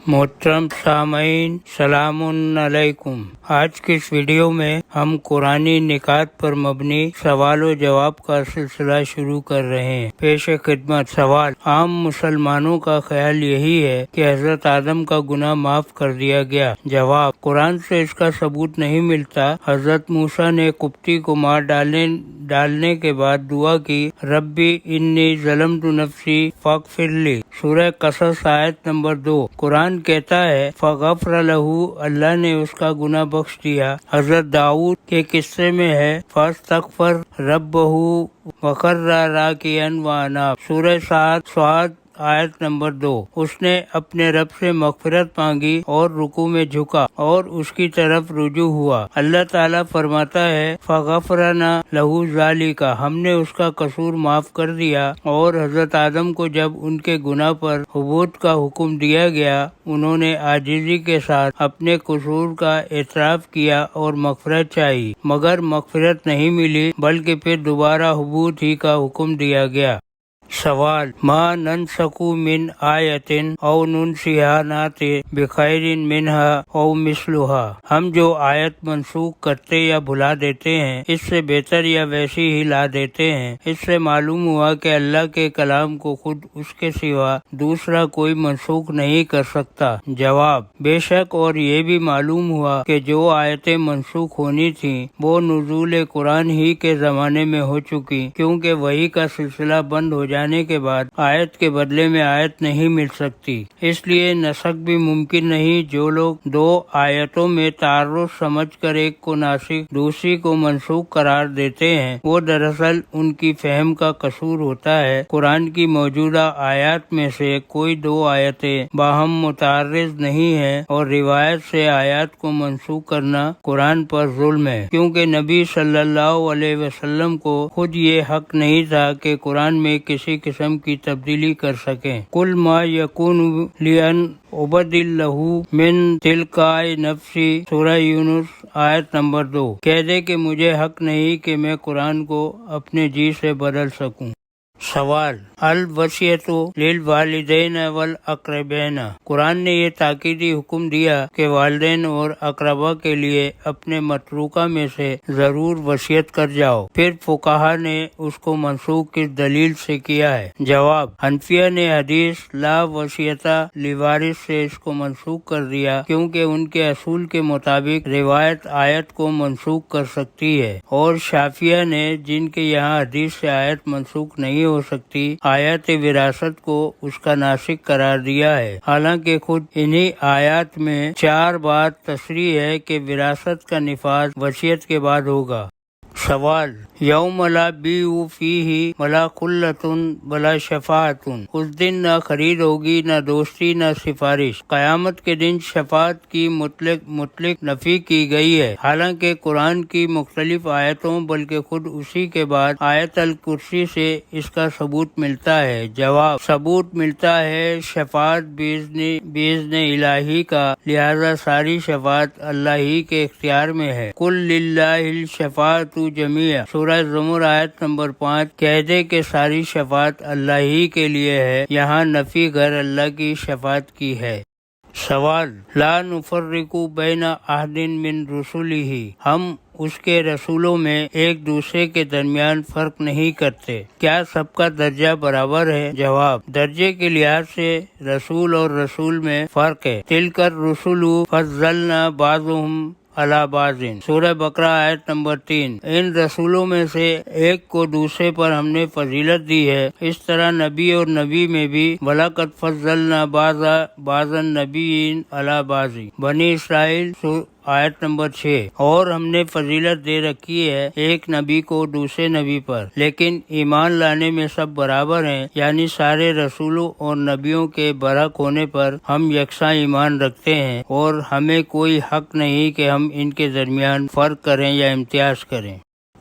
محترم سامعین السلام علیکم۔ آج کی اس ویڈیو میں ہم قرآنی نکات پر مبنی سوال و جواب کا سلسلہ شروع کر رہے ہیں۔ پیش خدمت سوال: عام مسلمانوں کا خیال یہی ہے کہ حضرت آدم کا گناہ معاف کر دیا گیا۔ جواب: قرآن سے اس کا ثبوت نہیں ملتا۔ حضرت موسیٰ نے قبطی کو مار ڈالنے کے بعد دعا کی، ربی انی ظلمت نفسی فاغفر لی۔ سورہ قصص آیت نمبر 2۔ قرآن کہتا ہے فغفر لہ، اللہ نے اس کا گناہ بخش دیا۔ حضرت داؤد کے قصے میں ہے فاستغفر ربہ وخر راکعا واناب۔ سورہ صاد آیت نمبر 2۔ اس نے اپنے رب سے مغفرت مانگی اور رکوع میں جھکا اور اس کی طرف رجوع ہوا۔ اللہ تعالیٰ فرماتا ہے فغفرنا لہ ذالک، ہم نے اس کا قصور معاف کر دیا۔ اور حضرت آدم کو جب ان کے گناہ پر حبوط کا حکم دیا گیا، انہوں نے عاجزی کے ساتھ اپنے قصور کا اعتراف کیا اور مغفرت چاہی، مگر مغفرت نہیں ملی بلکہ پھر دوبارہ حبوط ہی کا حکم دیا گیا۔ سوال: ما ننسخ من آیت او ننسیہا ناتی بخیر منہا او مثلہا، ہم جو آیت منسوخ کرتے یا بھلا دیتے ہیں اس سے بہتر یا ویسی ہی لا دیتے ہیں۔ اس سے معلوم ہوا کہ اللہ کے کلام کو خود اس کے سوا دوسرا کوئی منسوخ نہیں کر سکتا۔ جواب: بے شک، اور یہ بھی معلوم ہوا کہ جو آیتیں منسوخ ہونی تھیں وہ نزول قرآن ہی کے زمانے میں ہو چکی، کیونکہ وحی کا سلسلہ بند ہو جانے کے بعد آیت کے بدلے میں آیت نہیں مل سکتی، اس لیے نسخ بھی ممکن نہیں۔ جو لوگ دو آیتوں میں تعارض سمجھ کر ایک کو ناسخ دوسری کو منسوخ قرار دیتے ہیں، وہ دراصل ان کی فہم کا قصور ہوتا ہے۔ قرآن کی موجودہ آیات میں سے کوئی دو آیتیں باہم متعارض نہیں ہیں، اور روایت سے آیات کو منسوخ کرنا قرآن پر ظلم ہے، کیونکہ نبی صلی اللہ علیہ وسلم کو خود یہ حق نہیں تھا کہ قرآن میں کسی قسم کی تبدیلی کر سکیں۔ قل ما یکون لی ان ابدلہ من تلقاء نفسی، سورہ یونس آیت نمبر 2۔ کہہ دے کہ مجھے حق نہیں کہ میں قرآن کو اپنے جی سے بدل سکوں۔ سوال: الوصیۃ للوالدین والاقربین، قرآن نے یہ تاکیدی حکم دیا کہ والدین اور اقربا کے لیے اپنے متروکہ میں سے ضرور وصیت کر جاؤ، پھر فقہا نے اس کو منسوخ کس دلیل سے کیا ہے؟ جواب: حنفیہ نے حدیث لا وصیۃ لوارث سے اس کو منسوخ کر دیا، کیونکہ ان کے اصول کے مطابق روایت آیت کو منسوخ کر سکتی ہے، اور شافعیہ نے، جن کے یہاں حدیث سے آیت منسوخ نہیں ہو سکتی، آیات وراثت کو اس کا ناسخ قرار دیا ہے، حالانکہ خود انہی آیات میں 4 بار تصریح ہے کہ وراثت کا نفاذ وصیت کے بعد ہوگا۔ سوال: یوم لا بیع فیہ ولا خلۃ ولا شفاعۃ، اس دن نہ خرید ہوگی، نہ دوستی، نہ سفارش۔ قیامت کے دن شفاعت کی مطلق نفی کی گئی ہے، حالانکہ قرآن کی مختلف آیتوں بلکہ خود اسی کے بعد آیت الکرسی سے اس کا ثبوت ملتا ہے۔ جواب: ثبوت ملتا ہے شفاعت باذن الہی کا، لہذا ساری شفاعت اللہ ہی کے اختیار میں ہے۔ قل للہ الشفاعۃ جمیعا، سورہ زمر آیت نمبر 5۔ کہہ دے کہ ساری شفاعت اللہ ہی کے لیے ہے، یہاں نفی غیر اللہ کی شفاعت کی ہے۔ سوال: لا نفرق بین احد من رسلہ، ہم اس کے رسولوں میں ایک دوسرے کے درمیان فرق نہیں کرتے، کیا سب کا درجہ برابر ہے؟ جواب: درجے کے لحاظ سے رسول اور رسول میں فرق ہے۔ تلک الرسل فضلنا بعضهم علی بعض، سورہ بقرہ آیت نمبر 3۔ ان رسولوں میں سے ایک کو دوسرے پر ہم نے فضیلت دی ہے، اس طرح نبی اور نبی میں بھی وَلَقَدْ فَضَّلْنَا بَعْضَ النَّبِيِّينَ عَلَى بَعْضٍ، بنی اسرائیل آیت نمبر 6۔ اور ہم نے فضیلت دے رکھی ہے ایک نبی کو دوسرے نبی پر، لیکن ایمان لانے میں سب برابر ہیں، یعنی سارے رسولوں اور نبیوں کے برحق ہونے پر ہم یکساں ایمان رکھتے ہیں، اور ہمیں کوئی حق نہیں کہ ہم ان کے درمیان فرق کریں یا امتیاز کریں۔